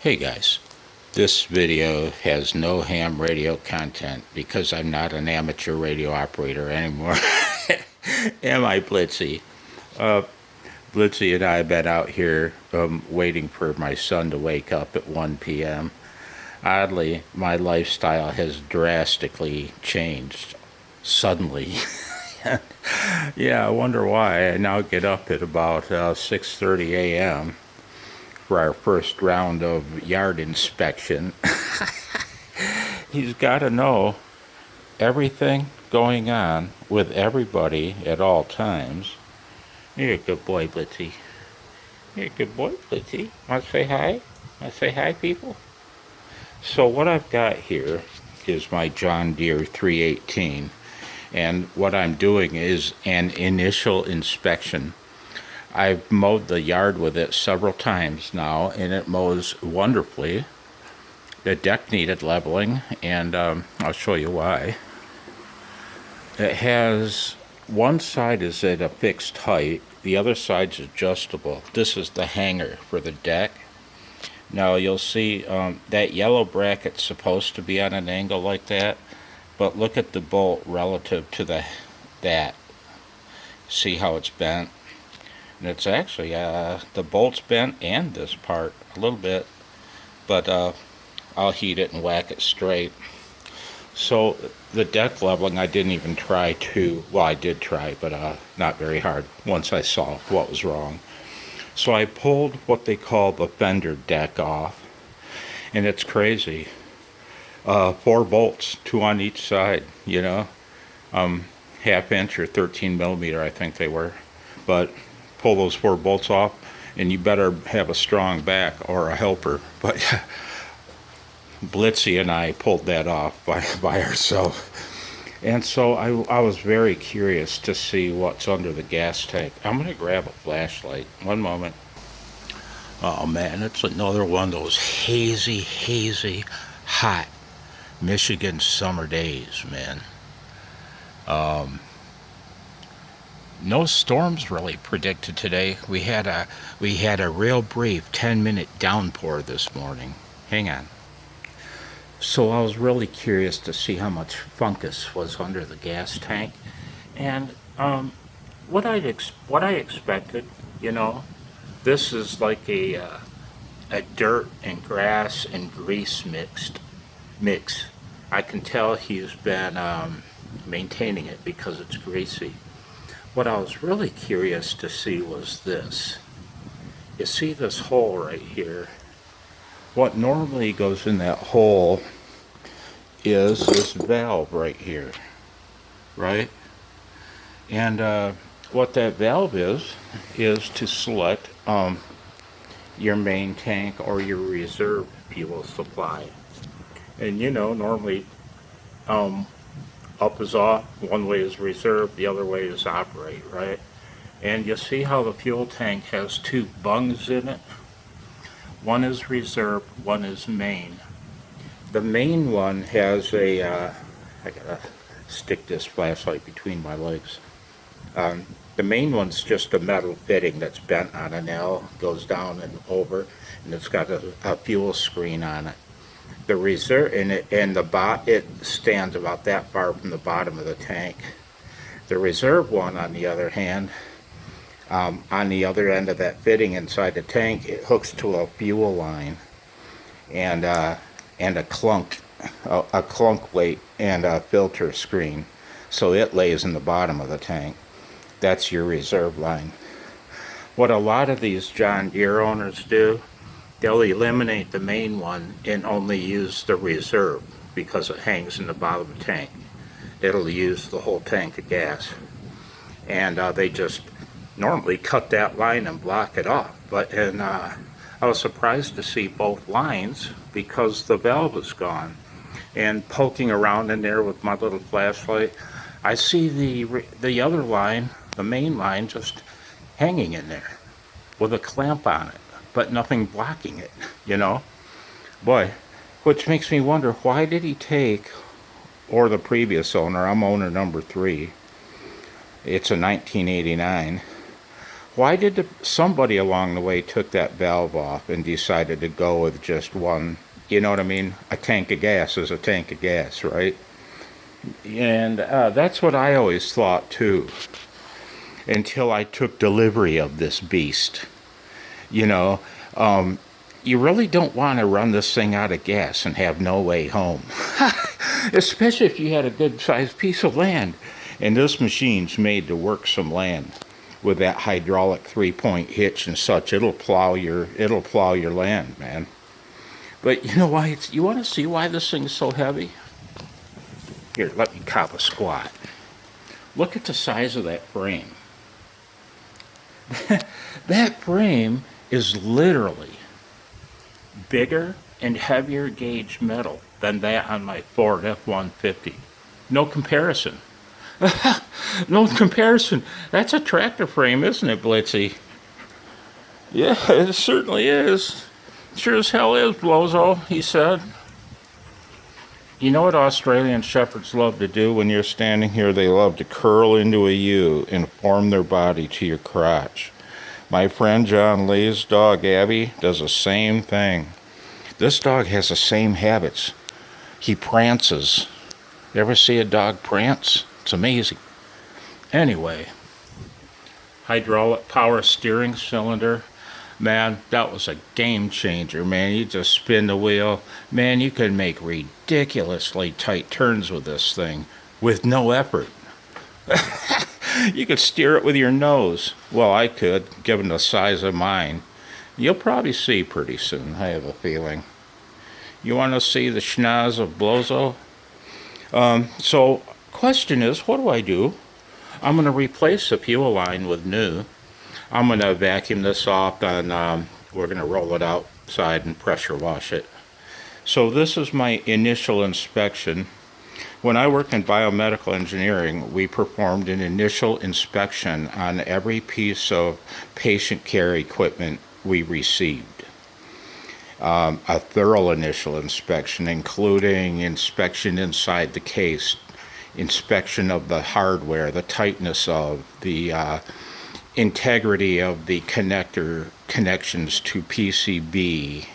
Hey guys, this video has no ham radio content because I'm not an amateur radio operator anymore. Am I, Blitzy? Blitzy and I have been out here waiting for my son to wake up at 1 p.m. Oddly, my lifestyle has drastically changed suddenly. Yeah, I wonder why. I now get up at about 6:30 a.m. for our first round of yard inspection. He's got to know everything going on with everybody at all times. You're a good boy, Blitzy. You're a good boy, Blitzy. Want to say hi? Want to say hi, people? So what I've got here is my John Deere 318, and what I'm doing is an initial inspection. I've mowed the yard with it several times now, and it mows wonderfully. The deck needed leveling, and I'll show you why. It has one side is at a fixed height, the other side's adjustable. This is the hanger for the deck. Now you'll see that yellow bracket's supposed to be on an angle like that, but look at the bolt relative to that. See how it's bent? And it's actually the bolt's bent and this part a little bit, but I'll heat it and whack it straight. So the deck leveling, I didn't even try to, well, I did try, but not very hard once I saw what was wrong. So I pulled what they call the fender deck off, and it's crazy. 4 bolts, 2 on each side, you know, half inch or 13 millimeter, I think they were. But pull those 4 bolts off, and you better have a strong back or a helper. But Blitzy and I pulled that off by ourselves. And so I was very curious to see what's under the gas tank. I'm going to grab a flashlight. One moment. Oh man, it's another one of those hazy, hot Michigan summer days, man. No storms really predicted today. We had a real brief 10-minute downpour this morning. Hang on. So I was really curious to see how much fungus was under the gas tank, and what I expected, you know, this is like a dirt and grass and grease mix. I can tell he's been maintaining it because it's greasy. What I was really curious to see was this. You see this hole right here? What normally goes in that hole is this valve right here, right? And what that valve is to select your main tank or your reserve fuel supply. And you know, normally up is off, one way is reserve, the other way is operate, right? And you see how the fuel tank has 2 bungs in it? One is reserve, one is main. The main one has a, I gotta stick this flashlight between my legs. The main one's just a metal fitting that's bent on an L, goes down and over, and it's got a fuel screen on it. The reserve, it stands about that far from the bottom of the tank. The reserve one, on the other hand, on the other end of that fitting inside the tank, it hooks to a fuel line and a clunk weight and a filter screen, so it lays in the bottom of the tank. That's your reserve line. What a lot of these John Deere owners do, they'll eliminate the main one and only use the reserve because it hangs in the bottom of the tank. It'll use the whole tank of gas, and they just normally cut that line and block it off. But I was surprised to see both lines because the valve is gone. And poking around in there with my little flashlight, I see the other line, the main line, just hanging in there with a clamp on it, but nothing blocking it, you know? Boy, which makes me wonder, why did he take, or the previous owner, I'm owner number 3, it's a 1989, Why did somebody along the way took that valve off and decided to go with just one, you know what I mean? A tank of gas is a tank of gas, right? And that's what I always thought too, until I took delivery of this beast. You know, you really don't want to run this thing out of gas and have no way home. Especially if you had a good sized piece of land. And this machine's made to work some land with that hydraulic 3-point hitch and such. It'll plow your land, man. But you know why you want to see why this thing's so heavy? Here, let me cop a squat. Look at the size of that frame. That frame is literally bigger and heavier gauge metal than that on my Ford F-150. No comparison. No comparison. That's a tractor frame, isn't it, Blitzy? Yeah, it certainly is. Sure as hell is, Blozo, he said. You know what Australian Shepherds love to do when you're standing here? They love to curl into a U and form their body to your crotch. My friend John Lee's dog, Abby, does the same thing. This dog has the same habits. He prances. You ever see a dog prance? It's amazing. Anyway, hydraulic power steering cylinder. Man, that was a game changer, man. You just spin the wheel. Man, you can make ridiculously tight turns with this thing with no effort. You could steer it with your nose. Well, I could, given the size of mine. You'll probably see pretty soon, I have a feeling. You want to see the schnoz of Blozo? So, question is, what do I do? I'm going to replace the fuel line with new. I'm going to vacuum this off and we're going to roll it outside and pressure wash it. So this is my initial inspection. When I worked in biomedical engineering, we performed an initial inspection on every piece of patient care equipment we received. A thorough initial inspection, including inspection inside the case, inspection of the hardware, the tightness of the integrity of the connections to PCB,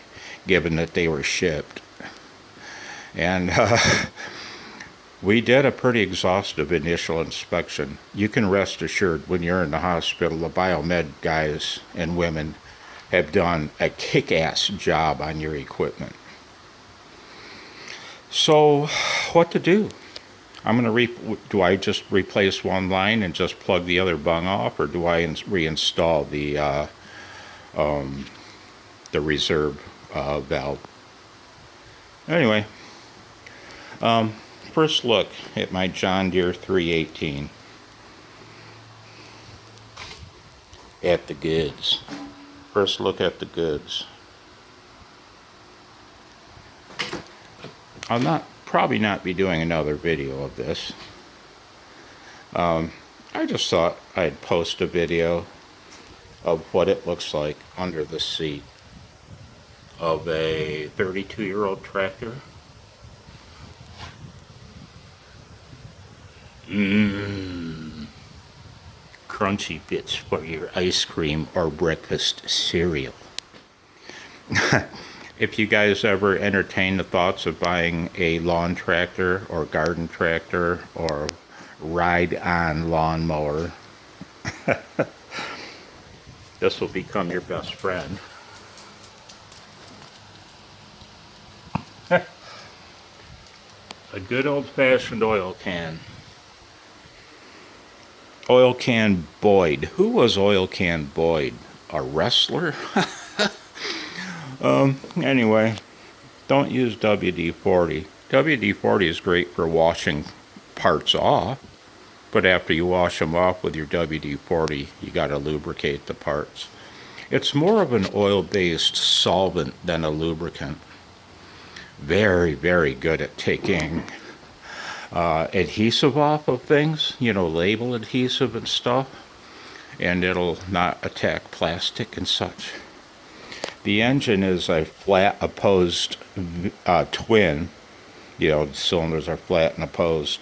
given that they were shipped. And we did a pretty exhaustive initial inspection. You can rest assured when you're in the hospital, the biomed guys and women have done a kick-ass job on your equipment. So, what to do? I'm going to do I just replace one line and just plug the other bung off, or do I reinstall the reserve valve? Anyway, first look at my John Deere 318 at the goods. First look at the goods. I'll probably not be doing another video of this. I just thought I'd post a video of what it looks like under the seat of a 32-year-old tractor. Crunchy bits for your ice cream or breakfast cereal. If you guys ever entertain the thoughts of buying a lawn tractor or garden tractor or ride-on lawnmower, this will become your best friend. A good old-fashioned oil can. Oil Can Boyd. Who was Oil Can Boyd? A wrestler? Anyway, don't use WD-40. WD-40 is great for washing parts off, but after you wash them off with your WD-40, you got to lubricate the parts. It's more of an oil-based solvent than a lubricant. Very, very good at taking adhesive off of things, label adhesive and stuff, and it'll not attack plastic and such. The engine is a flat opposed twin. The cylinders are flat and opposed,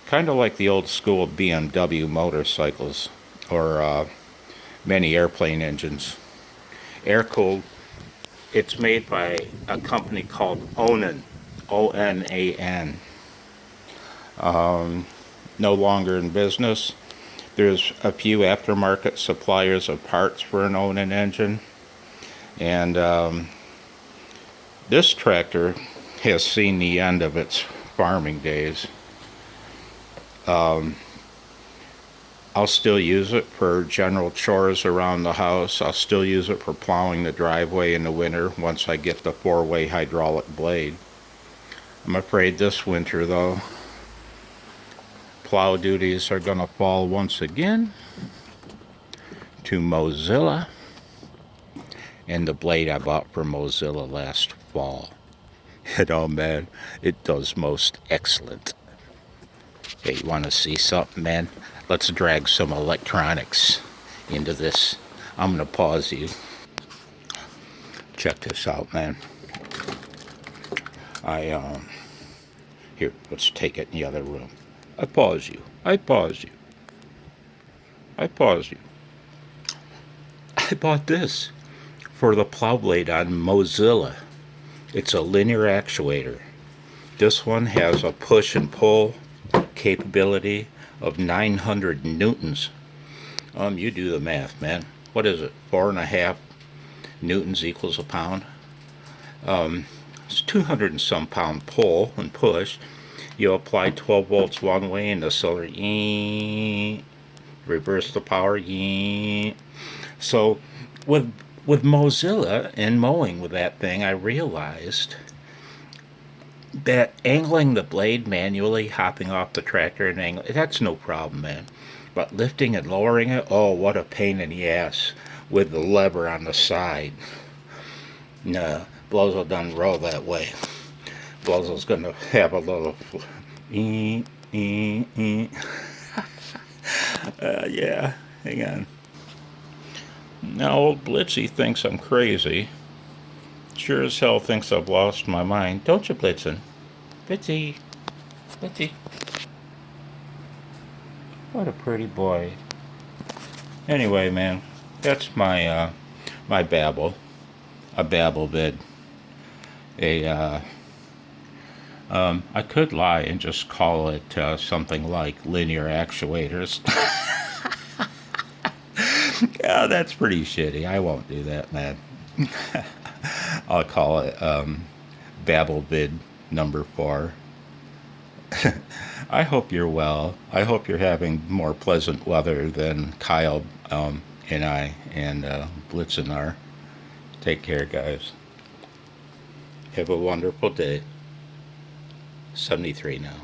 kind of like the old school BMW motorcycles or many airplane engines. Air-cooled. It's made by a company called Onan, O-N-A-N. No longer in business. There's a few aftermarket suppliers of parts for an Onan engine. And this tractor has seen the end of its farming days. I'll still use it for general chores around the house. I'll still use it for plowing the driveway in the winter once I get the 4-way hydraulic blade. I'm afraid this winter, though, plow duties are going to fall once again to Mozilla and the blade I bought for Mozilla last fall. And oh man, it does most excellent. Hey, you want to see something, man? Let's drag some electronics into this. I'm going to pause you. Check this out, man. Here, let's take it in the other room. I pause you. I bought this for the plow blade on Mozilla. It's a linear actuator. This one has a push and pull capability of 900 newtons. You do the math, man. What is it? 4.5 newtons equals a pound. It's 200 and some pound pull and push. You apply 12 volts one way and the solar, reverse the power. So with Mozilla and mowing with that thing, I realized that angling the blade manually, hopping off the tractor and angling, that's no problem, man. But lifting and lowering it, oh, what a pain in the ass with the lever on the side. No, Blozo doesn't roll that way. Blozo's going to have a little... yeah, hang on. Now old Blitzy thinks I'm crazy. Sure as hell thinks I've lost my mind. Don't you, Blitzen? Blitzy. Blitzy. What a pretty boy. Anyway, man, that's my my babble. A babble vid. I could lie and just call it something like linear actuators. Yeah, that's pretty shitty. I won't do that, man. I'll call it Babble vid number 4. I hope you're well. I hope you're having more pleasant weather than Kyle and I and Blitzen are. Take care, guys. Have a wonderful day. 73 now.